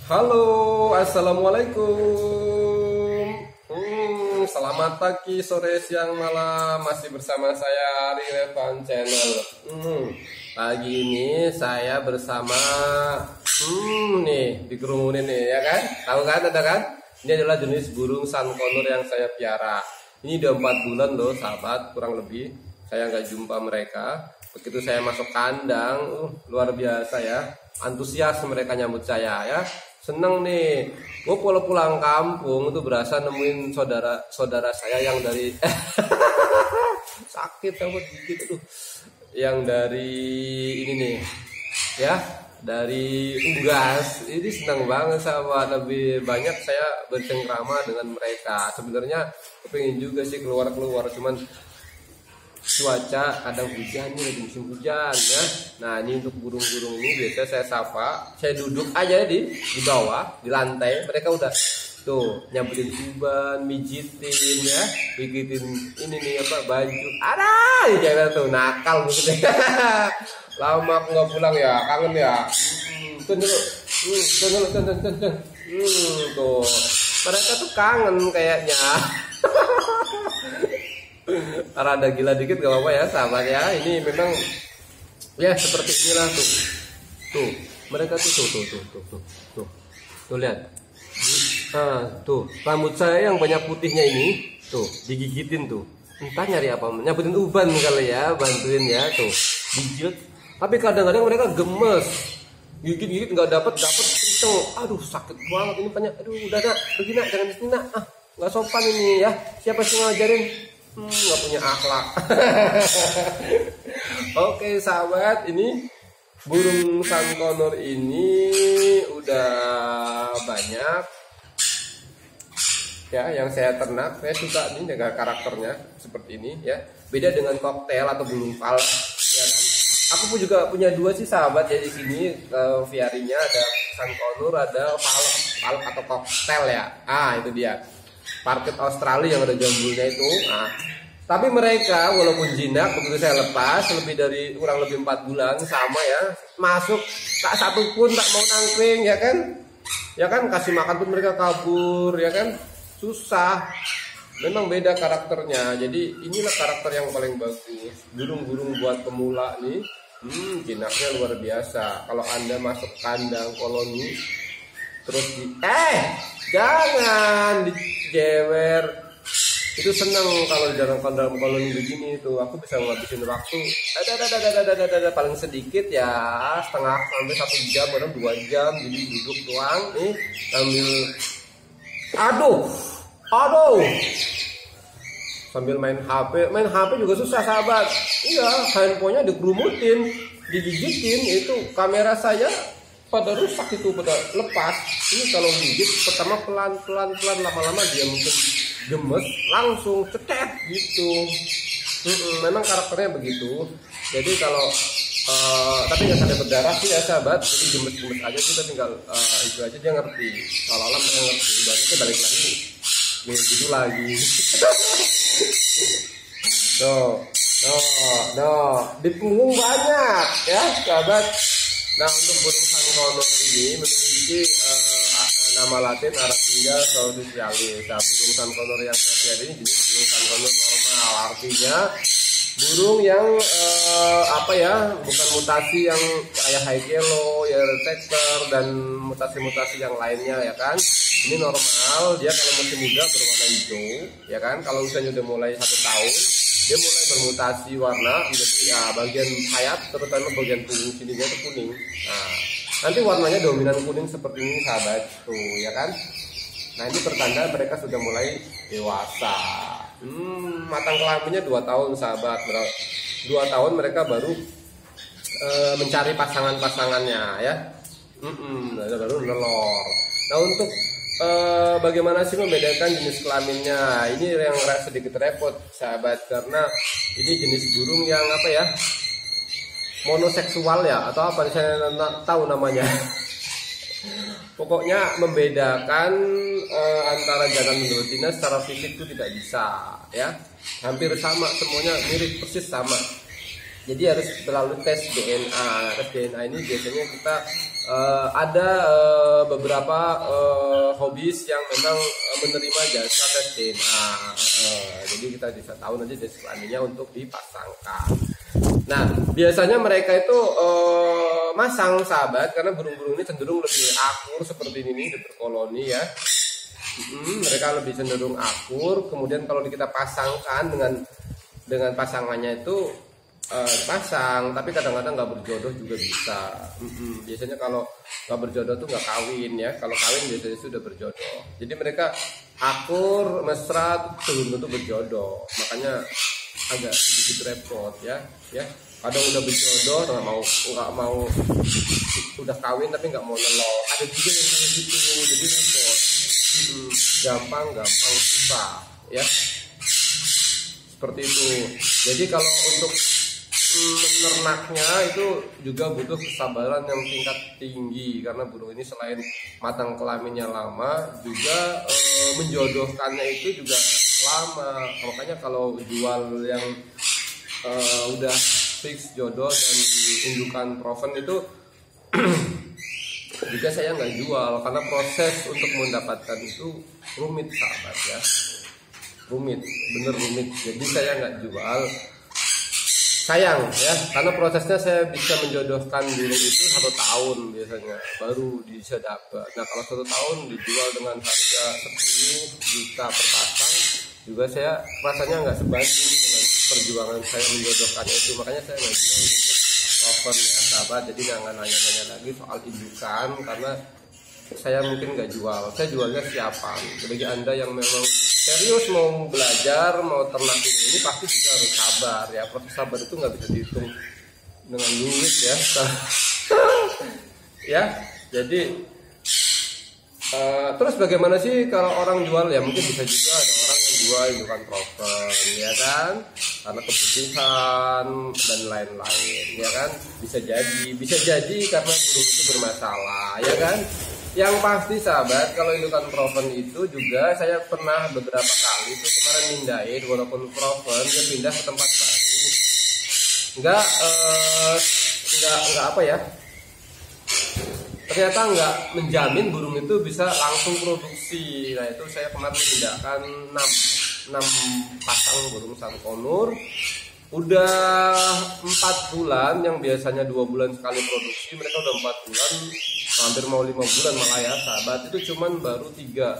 Halo, assalamualaikum. Selamat pagi, sore, siang, malam. Masih bersama saya Ari Revan Channel. Pagi ini saya bersama nih dikerumunin nih, ya kan? Tahu kan, ada kan? Ini adalah jenis burung sunconur yang saya piara. Ini udah 4 bulan loh, sahabat, kurang lebih. Saya nggak jumpa mereka. Begitu saya masuk kandang, luar biasa ya. Antusias mereka nyambut saya ya. Seneng nih, gue pulang kampung tuh berasa nemuin saudara saya yang dari sakit rambut gigit tuh, yang dari ini nih, ya dari Unggas. Ini senang banget sama lebih banyak saya bercengkrama dengan mereka. Sebenarnya kepingin juga sih keluar, cuman cuaca kadang hujan nih, lagi musim hujan ya. Nah ini untuk burung-burung ini biasa saya sapa, saya duduk aja di bawah di lantai, mereka udah tuh nyamperin uban, mijitin ya, bikitin ini nih apa baju, ada jangan tuh nakal mungkin ya. Lama aku nggak pulang ya, kangen ya. Tuh mereka tuh kangen kayaknya. Karena ada gila dikit gak apa-apa ya sahabat ya. Ini memang ya seperti inilah tuh mereka tuh lihat. Tuh rambut saya yang banyak putihnya ini tuh digigitin tuh, entah nyari apa, nyabutin uban kali ya, bantuin ya tuh dijut. Tapi kadang-kadang mereka gemes, gigit nggak dapet kenceng, aduh sakit banget ini banyak. Aduh udah nak, pergi nak, jangan di sini nak, nggak sopan ini ya, siapa sih ngajarin? Nggak punya akhlak. Oke sahabat, ini burung sunconur ini udah banyak ya yang saya ternak. Saya suka nih dengan karakternya seperti ini ya, beda dengan koktail atau burung pal ya kan. Aku pun juga punya 2 sih sahabat ya di sini. Viarinya ada sunconur, ada palak atau koktail ya. Itu dia parkit Australia yang ada jambulnya itu. Tapi mereka walaupun jinak, begitu saya lepas kurang lebih 4 bulan sama ya, masuk tak satu pun tak mau nangkring ya kan kasih makan pun mereka kabur ya kan, susah. Memang beda karakternya. Jadi inilah karakter yang paling bagus burung-burung buat pemula nih. Jinaknya luar biasa. Kalau Anda masuk kandang koloni terus jangan dijewer. Itu seneng kalau di dalam kandang koloni begini tuh, aku bisa ngabisin waktu ada paling sedikit ya setengah sampai 1 jam atau 2 jam. Jadi duduk doang nih sambil aduh sambil main HP juga susah sahabat. Iya, handphonenya dikerumutin, digigitin, itu kamera saya pada rusak, itu pada lepas. Ini kalau gigit pertama pelan, lama-lama dia mungkin gemes, langsung cetet gitu. Memang karakternya begitu. Jadi kalau tapi nggak sampai berdarah sih ya sahabat. Jadi gemes aja, kita tinggal itu aja, dia ngerti. Seolah-olah mereka ngerti. Dan itu balik lagi gitu lagi. Di punggung banyak ya sahabat. Nah untuk burung sunconur ini memiliki nama Latin Aracinga saucisialis. Nah, burung sunconur yang saya lihat ini jenis burung sunconur normal, artinya burung yang bukan mutasi yang kayak high yellow, yellow texture dan mutasi-mutasi yang lainnya ya kan. Ini normal, dia kalau masih muda berwarna hijau ya kan. Kalau misalnya udah mulai 1 tahun, dia mulai bermutasi warna menjadi bagian sayap, terutama bagian punggung sininya itu kuning. Nanti warnanya dominan kuning seperti ini sahabat tuh ya kan. Nah ini pertanda mereka sudah mulai dewasa. Matang kelaminnya 2 tahun sahabat. 2 tahun mereka baru mencari pasangannya ya. Baru nelor. Nah untuk bagaimana sih membedakan jenis kelaminnya? Ini yang sedikit repot sahabat, karena ini jenis burung yang monoseksual ya, atau apa saya tahu namanya. Pokoknya membedakan antara jantan dan betina secara fisik itu tidak bisa ya. Hampir sama, semuanya mirip persis sama. Jadi harus melalui tes DNA. Tes DNA ini biasanya kita ada beberapa hobis yang memang menerima jasa tes DNA. Jadi kita bisa tahu nanti jenis kelaminnya untuk dipasangkan. Nah, biasanya mereka itu masang sahabat karena burung-burung ini cenderung lebih akur seperti ini berkoloni ya. Mereka lebih cenderung akur. Kemudian kalau kita pasangkan dengan pasangannya itu pasang, tapi kadang-kadang nggak berjodoh juga bisa. Biasanya kalau nggak berjodoh tuh nggak kawin ya. Kalau kawin biasanya sudah berjodoh. Jadi mereka akur, mesra, belum tentu berjodoh. Makanya agak sedikit repot ya. Kadang udah berjodoh, nggak mau udah kawin tapi nggak mau nelok. Ada juga yang kayak gitu, jadi repot. Gampang susah ya. Seperti itu. Jadi kalau untuk menernaknya itu juga butuh kesabaran yang tingkat tinggi karena burung ini selain matang kelaminnya lama juga menjodohkannya itu juga lama. Makanya kalau jual yang udah fix jodoh dan indukan proven itu juga saya nggak jual karena proses untuk mendapatkan itu rumit sahabat ya, bener rumit. Jadi saya nggak jual. Sayang ya, karena prosesnya saya bisa menjodohkan burung itu 1 tahun biasanya baru bisa dapat. Nah kalau 1 tahun dijual dengan harga 10 juta per pasang juga saya rasanya nggak sebanding dengan perjuangan saya menjodohkannya itu. Makanya saya nggak jual untuk proven ya sahabat. Jadi jangan nanya-nanya lagi soal indukan karena saya mungkin nggak jual. Saya jualnya siapan. Bagi Anda yang memang serius mau belajar, mau ternak ini pasti juga harus sabar ya. Proses sabar itu nggak bisa dihitung dengan duit ya. Ya, jadi terus bagaimana sih kalau orang jual ya? Mungkin bisa juga ada orang yang jual indukan proven ya kan, karena kebutuhan dan lain-lain ya kan. Bisa jadi karena burung itu bermasalah ya kan. Yang pasti sahabat, kalau indukan proven itu juga saya pernah beberapa kali itu kemarin mindahin, walaupun proven dia pindah ke tempat baru, nggak apa ya, ternyata nggak menjamin burung itu bisa langsung produksi. Nah itu saya kemarin memindahkan 6 pasang burung sankonur. Udah 4 bulan, yang biasanya 2 bulan sekali produksi, mereka udah 4 bulan, hampir mau 5 bulan malah ya sahabat. Itu cuman baru 3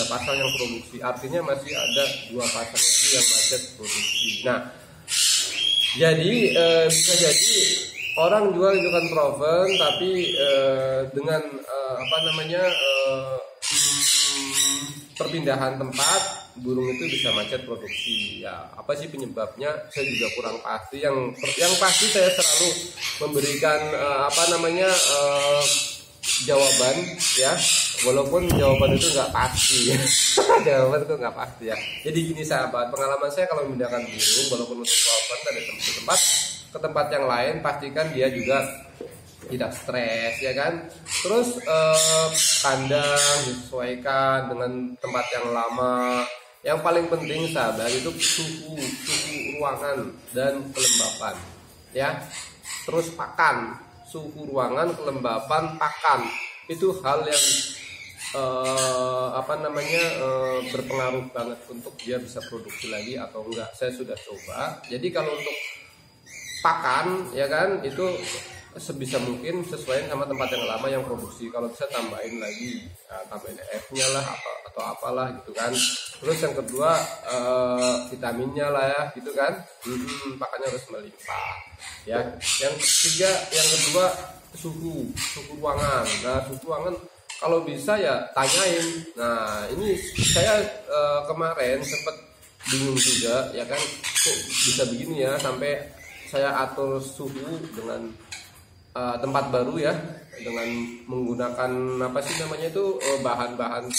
pasang yang produksi, artinya masih ada 2 pasang lagi yang macet produksi. Nah jadi bisa jadi orang jual indukan proven tapi dengan perpindahan tempat burung itu bisa macet produksi. Ya apa sih penyebabnya saya juga kurang pasti. Yang pasti saya selalu memberikan jawaban ya, walaupun jawaban itu nggak pasti. Jawaban itu nggak pasti ya. Jadi gini sahabat, pengalaman saya kalau memindahkan burung walaupun untuk proven dari tempat ke tempat yang lain, pastikan dia juga tidak stres ya kan. Terus kandang disesuaikan dengan tempat yang lama. Yang paling penting sahabat itu suhu ruangan dan kelembapan ya. Terus pakan, suhu ruangan, kelembapan, pakan itu hal yang berpengaruh banget untuk dia bisa produksi lagi atau enggak. Saya sudah coba. Jadi kalau untuk pakan ya kan itu sebisa mungkin sesuai sama tempat yang lama yang produksi. Kalau bisa tambahin lagi, tambahin F-nya lah atau apalah gitu kan. Terus yang kedua vitaminnya lah ya gitu kan. Pakannya harus melimpah ya. Yang ketiga, yang kedua suhu ruangan. Nah suhu ruangan kalau bisa ya tanyain. Nah ini saya kemarin sempat bingung juga ya kan, kok bisa begini ya, sampai saya atur suhu dengan tempat baru ya, dengan menggunakan bahan-bahan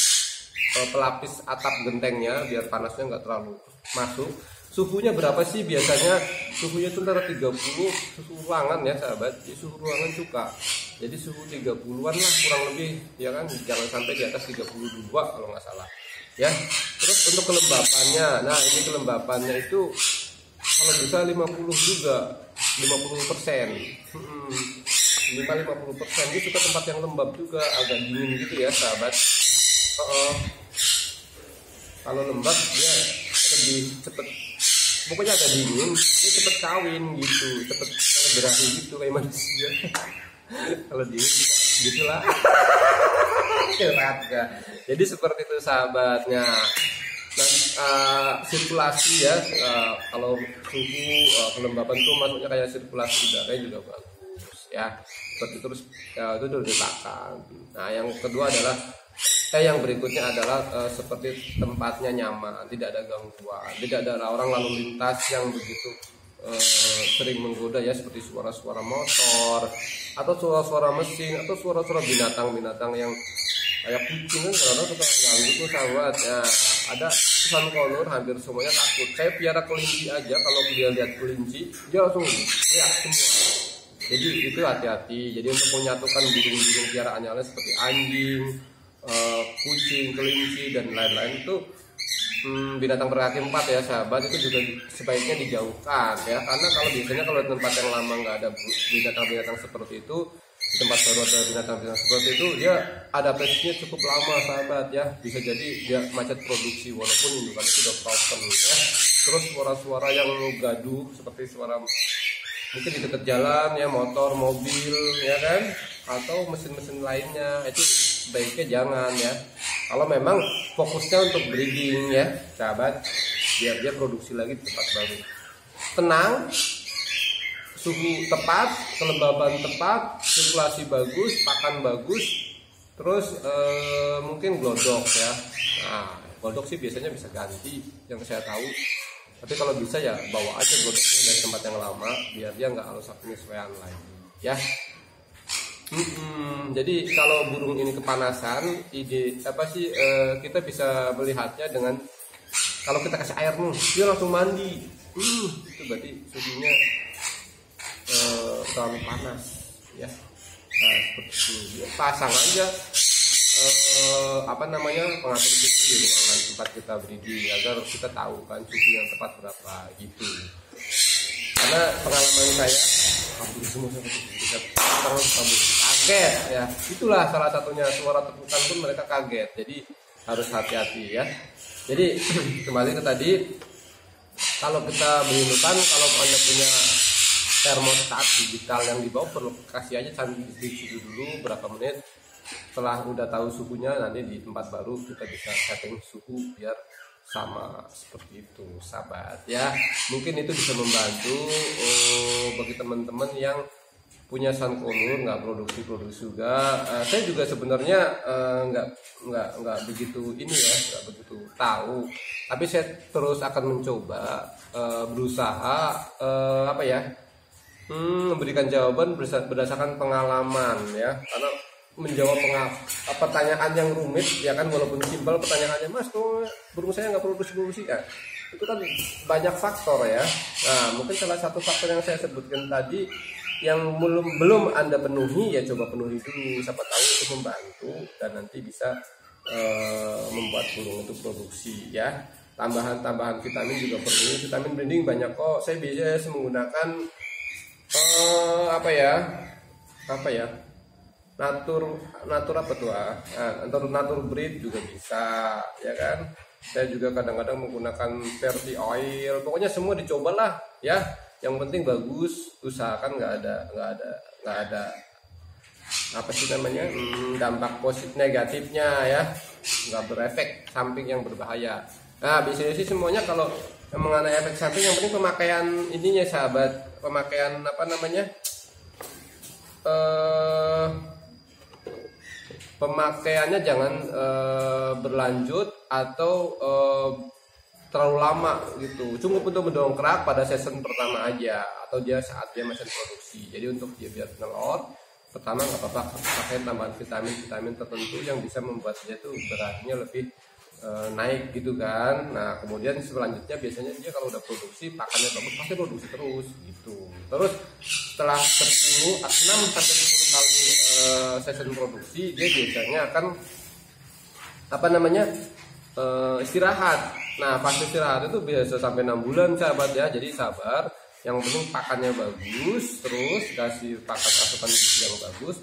pelapis atap gentengnya biar panasnya nggak terlalu masuk. Suhunya berapa sih biasanya? Suhunya itu antara 30, suhu ruangan ya sahabat. Jadi suhu ruangan suka. Jadi suhu 30-an lah kurang lebih ya kan, jangan sampai di atas 32 kalau nggak salah. Ya. Terus untuk kelembapannya, nah ini kelembapannya itu kalau bisa 50 juga. 50%. Minimal 50%. Dia suka tempat yang lembab juga, agak dingin gitu ya sahabat. Kalau lembab dia lebih cepet, pokoknya agak dingin, dia cepet kawin gitu, cepet berakhir gitu kayak manusia. Kalau dingin gitulah. Kerat kan. Jadi seperti itu sahabatnya. Dan sirkulasi ya, kalau suhu kelembaban tuh maksudnya kayak sirkulasi udara juga bagus ya. Seperti terus ya, itu diletakkan. Nah yang kedua adalah yang berikutnya adalah seperti tempatnya nyaman, tidak ada gangguan, tidak ada orang lalu lintas yang begitu sering menggoda ya, seperti suara-suara motor atau suara-suara mesin atau suara-suara binatang-binatang yang kayak kucing kan kadang suka ganggu tuh sahabat. Ya, ada suncolor hampir semuanya takut. Saya piara kelinci aja, kalau dia lihat kelinci dia langsung teriak semua. Jadi itu hati-hati. Jadi untuk menyatukan burung-burung piaraannya seperti anjing, kucing, kelinci dan lain-lain itu binatang berkaki 4 ya sahabat, itu juga sebaiknya dijauhkan ya, karena kalau biasanya kalau di tempat yang lama nggak ada binatang-binatang seperti itu, di tempat baru ada binatang-binatang seperti itu, dia adaptasinya cukup lama sahabat ya, bisa jadi dia macet produksi walaupun indukannya sudah proven ya. Terus suara-suara yang gaduh seperti suara mungkin di dekat jalan ya, motor, mobil ya kan, atau mesin-mesin lainnya, itu sebaiknya jangan ya. Kalau memang fokusnya untuk breeding ya sahabat, biar dia produksi lagi di tempat baru. Tenang, suhu tepat, kelembaban tepat, sirkulasi bagus, pakan bagus, terus mungkin glodok ya. Nah glodok sih biasanya bisa ganti yang saya tahu, tapi kalau bisa ya bawa aja glodoknya dari tempat yang lama biar dia nggak harus penyesuaian lagi ya. Jadi kalau burung ini kepanasan, ide apa sih, kita bisa melihatnya dengan kalau kita kasih air nih dia langsung mandi, itu berarti suhunya terlalu panas ya. Nah seperti itu, dia pasang aja pengatur suhu di ruangan tempat kita breeding agar kita tahu kan suhu yang tepat berapa gitu. Karena pengalaman saya kabur semua kaget ya, itulah salah satunya, suara tepukan pun mereka kaget, jadi harus hati-hati ya. Jadi kembali ke tadi, kalau kita mengindukan, kalau Anda punya termostat digital yang dibawa, perlu kasih aja di suhu dulu berapa menit. Setelah udah tahu suhunya, nanti di tempat baru kita bisa setting suhu biar sama seperti itu sahabat ya. Mungkin itu bisa membantu bagi teman-teman yang punya suncolor nggak produksi juga. Saya juga sebenarnya nggak begitu ini ya, nggak begitu tahu, tapi saya terus akan mencoba berusaha memberikan jawaban berdasarkan pengalaman ya, karena menjawab pertanyaan yang rumit ya kan, walaupun simpel pertanyaannya, mas kok burung saya nggak produksi ya, itu kan banyak faktor ya. Nah mungkin salah satu faktor yang saya sebutkan tadi yang belum Anda penuhi ya, coba penuhi dulu, siapa tahu itu membantu dan nanti bisa membuat burung itu produksi ya. Tambahan vitamin juga perlu, vitamin breeding banyak kok. Saya biasa menggunakan natur breed juga bisa ya kan. Saya juga kadang-kadang menggunakan Verti oil, pokoknya semua dicobalah ya. Yang penting bagus, usahakan nggak ada dampak positif negatifnya ya, nggak berefek samping yang berbahaya. Nah biasanya sih semuanya kalau mengenai efek samping, yang penting pemakaian ininya sahabat, pemakaian pemakaiannya jangan berlanjut atau terlalu lama gitu. Cukup untuk mendongkrak pada season pertama aja, atau dia saat dia masih produksi. Jadi untuk dia biar telur pertama nggak apa-apa pakai tambahan vitamin tertentu yang bisa membuat dia tuh beratnya lebih naik gitu kan. Nah kemudian selanjutnya biasanya dia kalau udah produksi, pakannya bagus, pasti produksi terus gitu. Terus setelah 6 sampai 10 kali season produksi, dia biasanya akan istirahat. Nah pas istirahat itu biasa sampai 6 bulan sahabat ya, jadi sabar Yang penting pakannya bagus, terus kasih pakan asupan gizi yang bagus.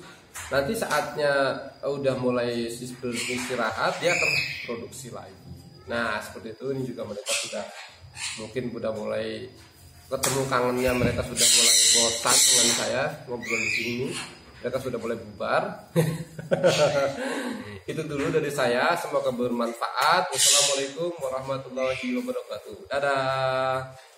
Nanti saatnya udah mulai istirahat, dia akan produksi lagi. Nah seperti itu. Ini juga mereka sudah mungkin udah mulai ketemu kangennya, mereka sudah mulai bosan dengan saya ngobrol di sini. Mereka sudah mulai bubar. Itu dulu dari saya, semoga bermanfaat. Wassalamualaikum warahmatullahi wabarakatuh. Dadah.